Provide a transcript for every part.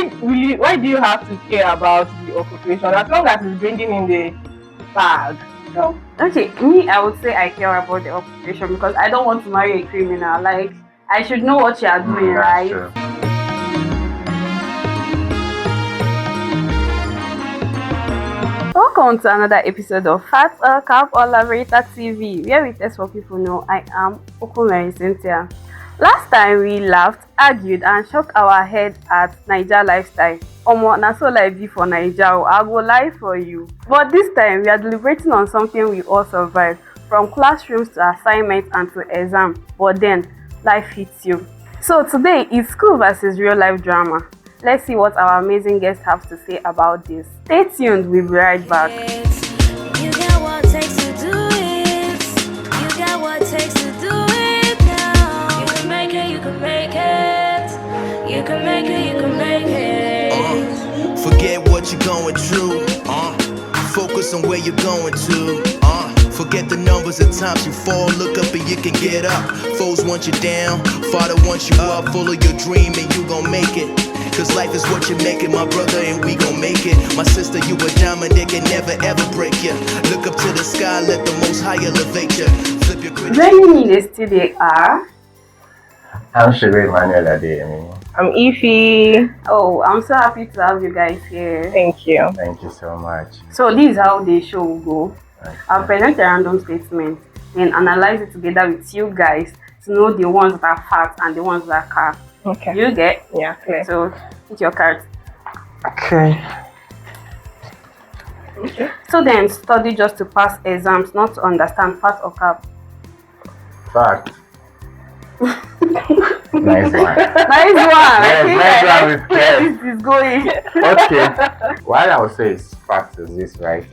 why do you have to care about the occupation as long as it's bringing in the bag? So, Okay, me, I would say I care about the occupation because I don't want to marry a criminal. Like, I should know what you are doing, right? True. Welcome to another episode of Fat or Cap or Laveritatv, where we test what people know. I am Okumeri Cynthia. Last time we laughed, argued, and shook our head at Naija lifestyle. Omo, na so life be for Naija, I go lie for you. But this time we are deliberating on something we all survived, from classrooms to assignments and to exam. But then life hits you. So today is school versus real life drama. Let's see what our amazing guests have to say about this. Stay tuned, we'll be right back. You got what it takes to do it. You got what it takes to do it now. You can make it, you can make it. You can make it, you can make it. Forget what you're going through. Focus on where you're going to. Forget the numbers of times you fall. Look up and you can get up. Foes want you down. Father wants you up. Follow your dream and you gon' make it. Cause life is what you make it, my brother, and we gon' make it. My sister, you a diamond, they can never ever break you. Look up to the sky, let the most high elevate you. Flip your critics. Joining me in the studio are... I'm Shebe Emmanuel Adeyemi. I'm Ify. Oh, I'm so happy to have you guys here. Thank you. Thank you so much. So this is how the show will go. Okay. I'll present a random statement and analyze it together with you guys to know the ones that are fat and the ones that are car. Okay. You get? Yeah, clear. So, pick your cards. Okay. Students study just to pass exams, not to understand fat or cap. Fact. Nice one. Nice one. Yes, nice one with where Kev. this is going. Okay. What I would say is fact is this, right?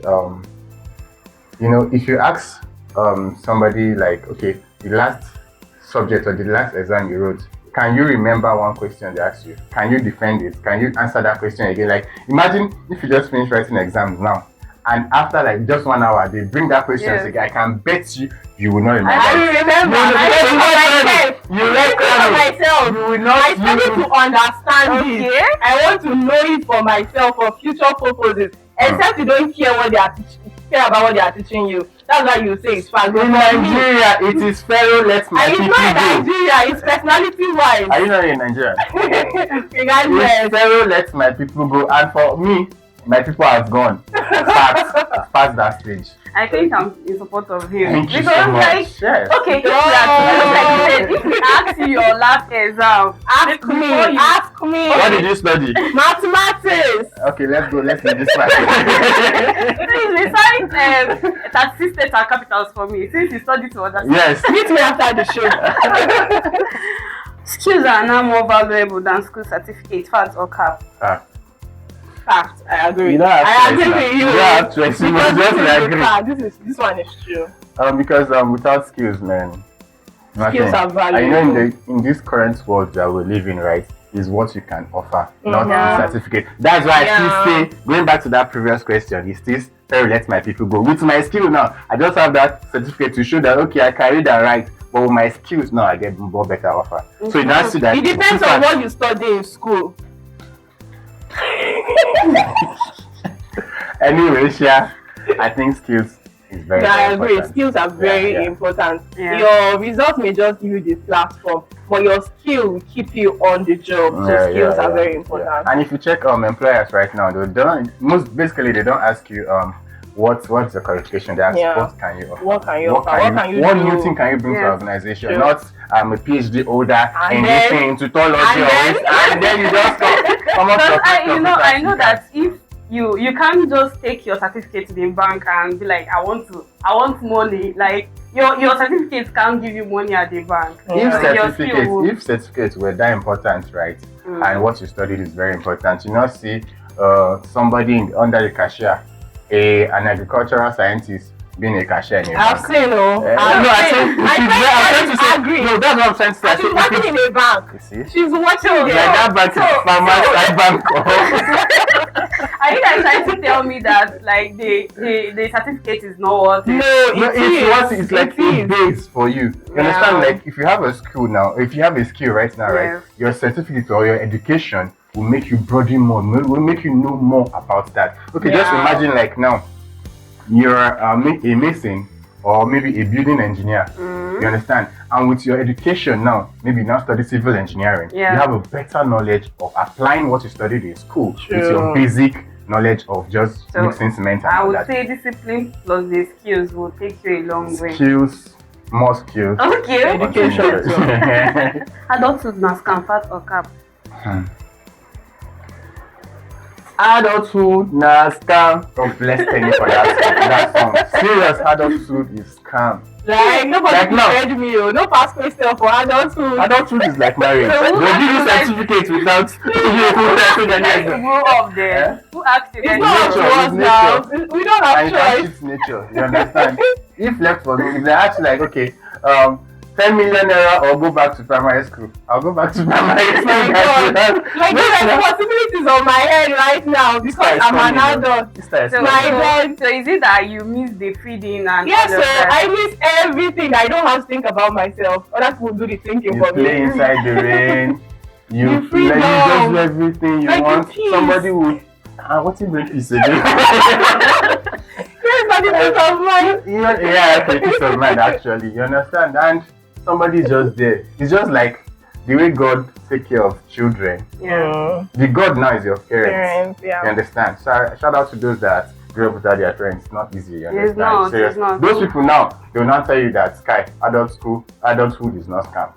If you ask somebody like, okay, the last subject or the last exam you wrote, can you remember one question they asked you? Can you defend it? Can you answer that question again? Like, imagine if you just finish writing exams now, and after like just 1 hour, they bring that question again. I can bet you will not remember. I will remember. You will myself. You will not. I study to understand it. I want to know it for myself for future purposes. Except you don't care what they are care about what they are teaching you. That's why you say it's fact. In Nigeria, it is Pharaoh let my And it's people not in go. Nigeria, it's personality wise. Are you not in Nigeria? Regardless. It's Pharaoh let my people go, and for me, my people have gone past that stage. I think I'm in support of him. Thank you because so much. like, Yes. okay, if we ask you your last exam, Ask me. What did you study? Mathematics. Okay, let's go. Let's leave this one. please recite statistics states and capitals for me since you studied to understand. Yes. Meet me after the show. Skills are now more valuable than school certificates, fat or cap. Fact, I agree. You don't have I choice agree now. with you. You don't have choice. You must just agree. This one is true. Because without skills, man, nothing. Skills are valuable. And in this current world that we live in, right, is what you can offer, not the certificate. That's why I still say, going back to that previous question, is still very let my people go. With my skill now, I just have that certificate to show that okay, I can read and write. But with my skills now, I get more better offer. So that's that. It depends on what you study in school. Anyway, yeah, I think skills is very, Yeah, I very agree. important. Skills are very important. Yeah. Your results may just give you the platform, but your skill will keep you on the job. So skills are very important. Yeah. And if you check employers right now, they don't ask you what's the qualification. They ask what can you offer? What can you offer? What new thing can you bring to the organization? Sure. Not I'm a PhD holder in And this then- thing to tutorial and then you just come up Because with I know that if you can't just take your certificate to the bank and be like, I want money. Like your certificates can't give you money at the bank. If certificates were that important, right? And what you studied is very important. You not see somebody under the cashier, an agricultural scientist being a cashier in a bank. I've seen, I agree. No, that's what I'm trying to say. She's working in a bank. You see? She's watching there. That bank is farmers bank. Are you guys trying to tell me that like the certificate is not worth it? No, It's like a base for you. You understand? Like if you have a skill now, if you have a skill right now, right, your certificate or your education will make you broaden more, will make you know more about that. Okay, just Yeah. imagine like now, you're a mason or maybe a building engineer. You understand? And with your education now, maybe now study civil engineering, Yeah. you have a better knowledge of applying what you studied in school with True. your basic knowledge of just So, mixing cement and I all would that. say discipline plus the skills will take you a long way. Skills, more skills. Okay. Education. Adulthood na scam, fat or cap. Adulthood na scam. God bless Kenny for that song. Serious adulthood is scam. Like nobody Like now. prepared me. No pass question for adulthood. Adulthood is like marriage. So who They'll give you actually- certificate without giving you full certificate. Let's grow up there. Who asked you It's that? not up to nature, us it's now. We don't And have you can't choice. cheat nature. You understand? If left for me, if they ask you like, okay, 10 million naira or go back to primary school, I'll go back to primary school. My God. Like there are responsibilities on my head right now because I'm an adult. So, My God. so is it that you miss the feeding and Yes, all of sir. that? I miss everything. I don't have to think about myself. Other people do the thinking You for play me. inside the rain. You You play, freedom. you just do everything you Like want. the peace. Somebody will. What's in bring peace again? Here's the peace of mind. Yeah, okay, peace of mind actually. You understand? And somebody's just there. It's just like the way God take care of children. Yeah. The God now is your parents. Parents, You yeah. understand? So shout out to those that grew up without their parents. It's not easy. You understand? It's not, Serious. it's not. Those people now, they will not tell you that adulthood is not scam.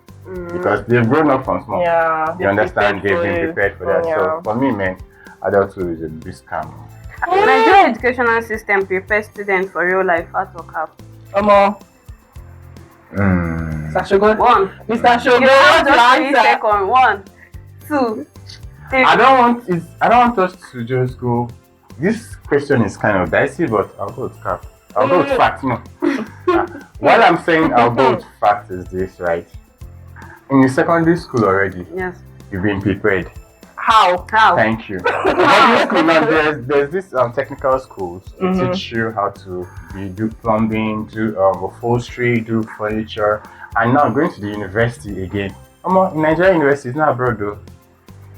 Because they've grown up from small. Yeah. You understand? They've been prepared for that. Yeah. So for me, man, adulthood is a big scam. Nigerian educational system prepares students for real life, fat or cap. Mr. Shogun. One. Mr. Shogun, You have what's just your 3 answer? seconds. 1, 2, 3. I don't want us to just go. This question is kind of dicey, but I'll go with cap. I'll go with fact. No. What I'm saying I'll go with fact is this, right? In the secondary school already, Yes. you've been prepared. How? How? Thank you. Secondary school now, there's this technical schools. They teach you how to do plumbing, do upholstery, do furniture, and now going to the university again. In Nigerian university, it's not abroad though.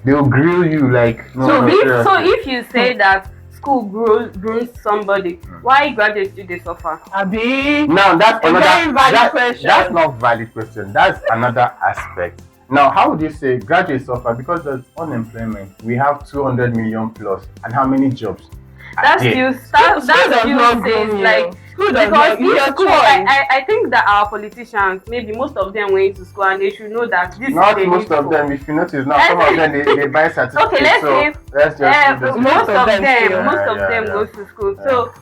They'll grill you like. If you say that school grooms somebody, why graduates do they suffer? Abi. Now that's A very another valid question. That's not valid question. That's another aspect. Now, how would you say graduates suffer because there's unemployment? We have 200 million plus, and how many jobs? That's there? still that's does still not says groom you. like School does because not. It's if your school, choice. I think that our politicians, maybe most of them went to school and they should know that this Not is a most of need them. If you notice now, some of them they buy certificates. Okay, let's so say, let's just do this. most of them Yeah. goes to school. So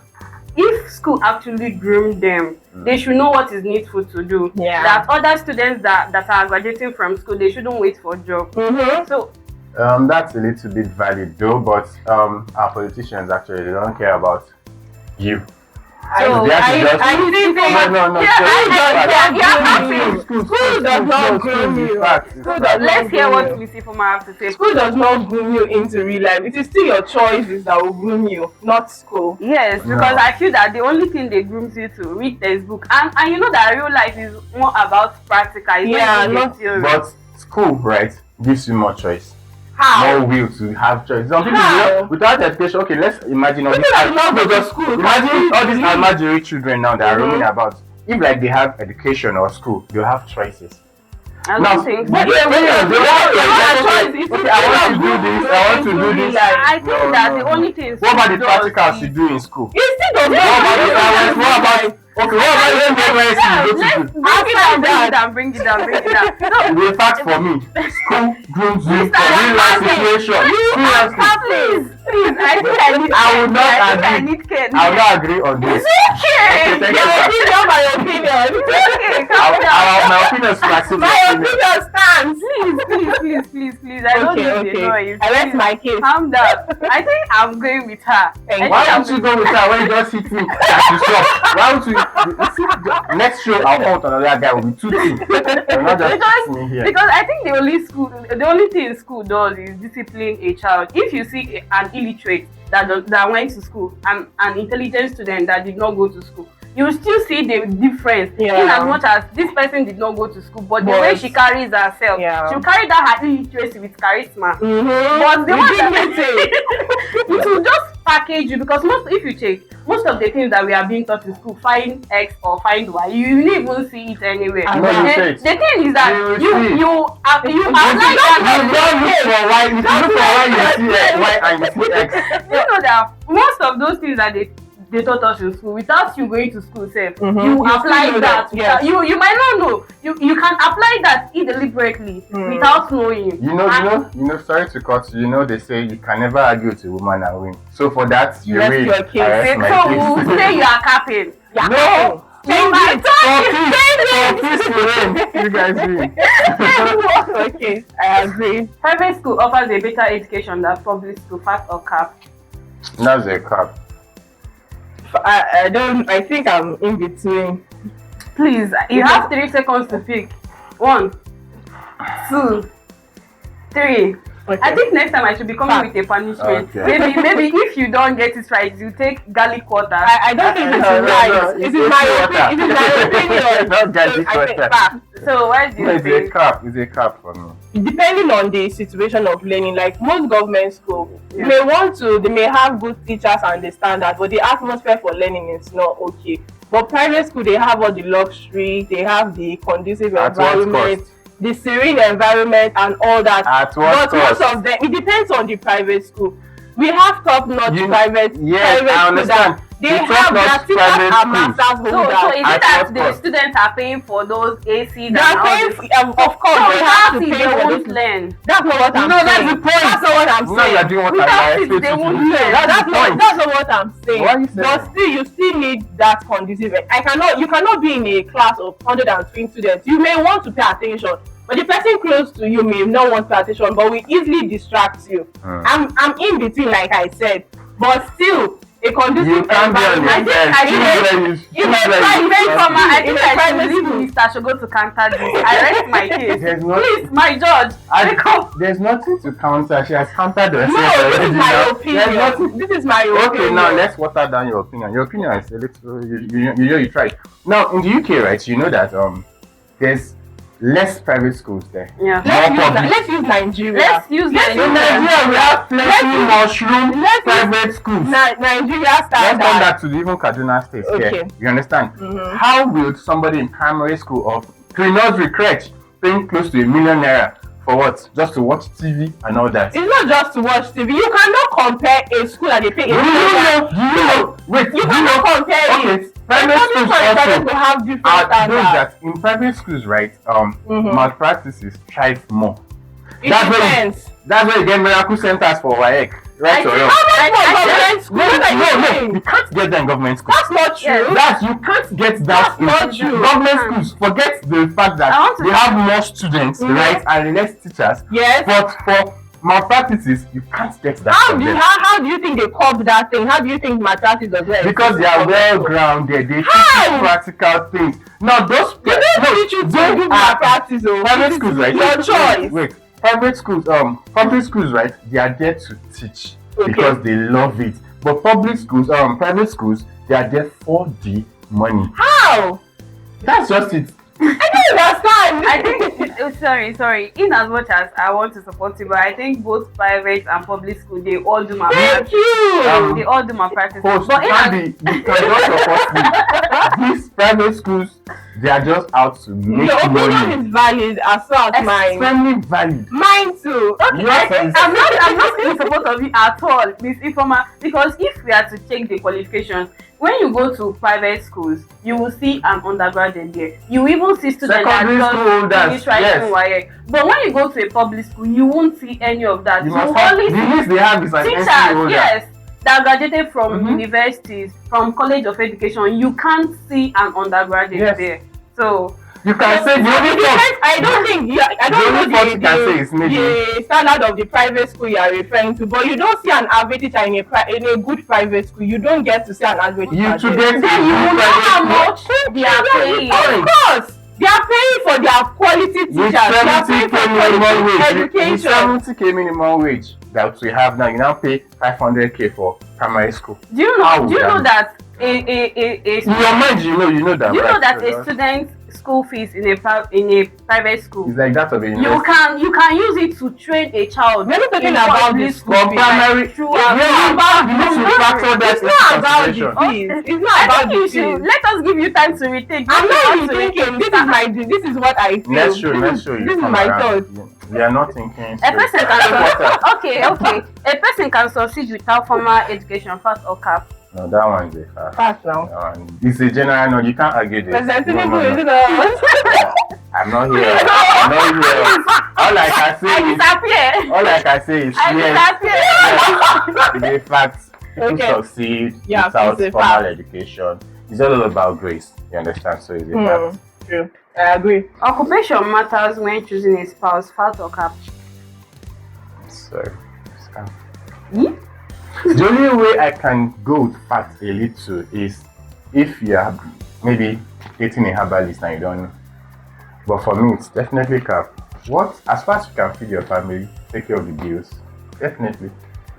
if school actually groomed them, they should know what is needful to do. Yeah. That other students that are graduating from school, they shouldn't wait for job. So That's a little bit valid though, but our politicians actually they don't care about you. So They have to just- School does not groom you. let's hear what Missy Foma have to say. School does not groom you into real life. It is still your choices that will groom you, not school. Yes, because I feel that the only thing they grooms you to read textbook, and you know that real life is more about practical. It's Yeah, not not theory. But school, right, gives you more choice. How? More will to have choice. Some people, How? without education, okay, let's imagine all these. People that do not go to school. Imagine all these imaginary children now that are roaming about. If like they have education or school, they'll have choices. I Now, don't think so. but Yeah, they yeah, have yeah, okay, I want to do this, I want to do this. I think No, that no, the no. only thing What about the school does practicals you is- do in school? It still does What about the not hours? What about okay? What about the NYSC you go to Let's do? bring it down. No, The fact for me, school grooms you for Mr. real life Yamane, situation. Seriously. please. I will not I agree. need Ken. I will not agree on this. Okay. thank Your you. opinion, my opinion. Okay, calm down. My opinion is practical. My opinion stands. Please. I don't need the noise. I rest Please, my case. calm down. I think I'm going with her. Thank you. Why don't you go with her when you just hit me? That you stop. Why don't you? Next show I'll call another guy will be 2 teams. You're not just hit me here. Because I think the only thing school does is discipline a child. If you see an illiterate that went to school and an intelligent student that did not go to school, you still see the difference. Yeah. In as much as this person did not go to school, but the way she carries herself, she'll carry that her illiteracy with charisma. But the one that it will just package you, because if you check most of the things that we are being taught in school, find X or find Y, you don't even see it anywhere. The thing is that you apply that. You look for Y, you see Y and you see X. You know that most of those things that they taught us in school, without you going to school self, you apply that. Yes. You might not know. You can apply that deliberately without knowing. You know, sorry to cut you. You know, they say you can never argue with a woman and win. So for that, you Rest win. your case. I rest my So case. we'll say you are capping. No. Change it. You guys win. Okay, I agree. Private school offers a better education than public school. Fact or cap? That's a cap. I think I'm in between. Please, you have 3 seconds to pick. 1, 2, 3. Okay. I think next time I should be coming with a punishment. Okay. Maybe if you don't get it right, you take garlic water. I don't think this is right. It is my opinion. Not garlic I think water. fact. So why do you It's a think? cap. It's a cap for me. Depending on the situation of learning, like most government schools, they may have good teachers and the standard, but the atmosphere for learning is not okay. But private school, they have all the luxury, they have the conducive environment, the serene environment and all that. At what But most cost? of them, it depends on the private school. We have top-notch private Yes, private I schools understand. that they have their top-notch teachers private and schools. masters So holders. is it At that what the cost? students are paying for those ACs They and are all paying, this? of course, So they have to without it, pay they for won't those. learn. That's not what I'm No, saying. that's the point. That's not what I'm Now saying. you're doing what Without I it, expect they you to won't do. learn. That's not what I'm saying. Why are you saying But that? you still need that conducive. You cannot be in a class of 120 students. You may want to pay attention, but the person close to you may not want to pay attention, but will easily distract you. I'm in between, like I said, but still a conducive You can't be on environment. your I think I should leave school. Mr. Shogo to counter this. I rest my case. There's not- Please, my judge, take up. There's nothing to counter. She has countered herself No, this already is my now. There's opinion. nothing. This is my opinion. Okay, now let's water down your opinion. Your opinion is a little. You tried. Now in the UK, right? You know that there's less private schools there. Yeah. Let's use Nigeria. Let's use In Nigeria, we have plenty mushroom private schools. Nigeria Let's standard. come back to the even Kaduna State. Okay. Here. You understand? How will somebody in primary school of pre-nursery crèche paying close to £1 million for what? Just to watch TV and all that? It's not just to watch TV. You cannot compare a school that they pay. Do you know? Wait, You cannot compare okay, it. private schools also to have different are those standards. that in private schools, right? Malpractices thrive more. It depends. That's where you get miracle centers for WAEC, right or wrong? No, You can't get that in government schools. that's not true. You can't get that That's not true. government schools. Forget the fact I want that to they have more students, right, and less teachers. Yes. But for malpractices, you can't get that. How from do you them. how do you think they curb that thing? How do you think malpractice does well? Because they are well grounded, they teach How? you practical things. Now those They don't teach you to do malpractice. private schools, right? Your choice. Wait, private schools, public schools, right? They are there to teach Okay. because they love it. But public schools, private schools, they are there for the money. How? That's just it. I don't understand. I think sorry. In as much as I want to support you, but I think both private and public school, they all do my Thank you. they all do my practice. Host, But you cannot support me. These private schools, they are just out to make Your opinion money. is valid as well as mine. Extremely valid. Mine too. Okay. Yes, I'm not in support of it at all, Miss Ifoma, because if we are to check the qualifications, when you go to private schools, you will see an undergraduate there. You even see students that Secondary school just holders, finish writing yes. WAEC. But when you go to a public school, you won't see any of that. You You must have, only the see least they have is an NC teachers, holder. yes, that graduated from universities, from college of education. You can't see an undergraduate Yes. there. So You can say the only fault. I don't think I The don't only fault you can say is maybe. the standard of the private school you are referring to, but you don't see an average teacher in a good private school. You don't get to see an average teacher. You to get then you will know how much they are paying. Of course, they are paying for their quality teachers. With They are 70k paying for minimum quality wage, with education. 70k minimum wage that we have now, you now pay 500k for primary school. do you How know would that In your mind, you know that. you know right? that So a student's school fees in a private school, it's like that of a you university. can use it to train a child. We're not talking in about public the school But fees, primary, like, throughout. you need to factor that It's not about into the consideration. fees. It's not I about think you the should fees. let us give you time to rethink. I'm Let not us even to thinking. rethink. This is what I feel. Next show, you This is come my around. thought. We are not thinking. A straight. person can okay. A person can succeed without formal education, fact or cap. No, that one is a fact. Fast now. That one- It's a general. No, you can't argue this. President No, Tinubu, no, is no. it us? I'm not here. I'm not here. All I can say I is. disappear. All I can say is I yes. disappear. It's a fact. People Okay. succeed Yeah, without it's a formal fact. education. It's all about grace. You understand? So it's a fact. True. I agree. Occupation matters when choosing a spouse, fact or cap. Sorry. Scam. Yeah. The only way I can go with fact a little is if you are maybe dating a herbalist and you don't know. But for me, it's definitely cap. What? As far as you can feed your family, take care of the bills. Definitely.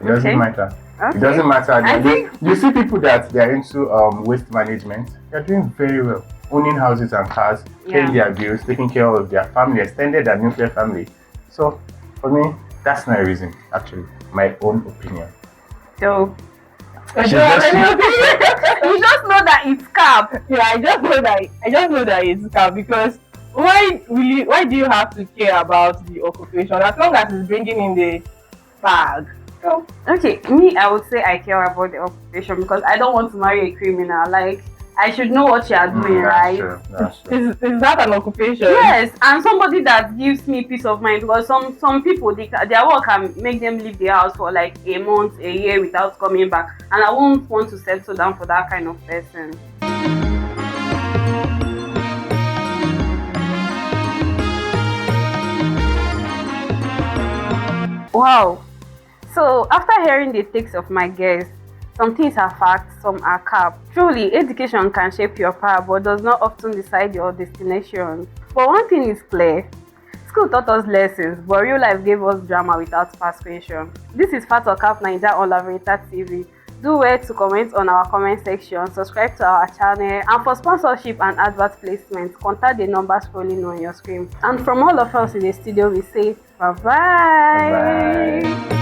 It doesn't Okay. matter. Okay. It doesn't matter. I think- You see people that they are into waste management. They're doing very well. Owning houses and cars, paying Yeah. their bills, taking care of their family, extended and nuclear family. So for me, that's not a reason, actually. My own opinion. So She's you just know that it's cap. Yeah, I just know that it's cap because why do you have to care about the occupation as long as it's bringing in the bag? So Okay, me, I would say I care about the occupation because I don't want to marry a criminal. Like, I should know what you are doing, That's right? true. That's true. is that an occupation? Yes, and somebody that gives me peace of mind because some people their work can make them leave the house for like a month, a year without coming back, and I won't want to settle down for that kind of person. Wow. So after hearing the takes of my guests, some things are facts, some are cap. Truly, education can shape your path but does not often decide your destination. But one thing is clear. School taught us lessons, but real life gave us drama without past question. This is Fat or Cap Naija on Laveritatv. Do well to comment on our comment section, subscribe to our channel, and for sponsorship and advert placement, contact the number scrolling on your screen. And from all of us in the studio, we say bye-bye. Bye.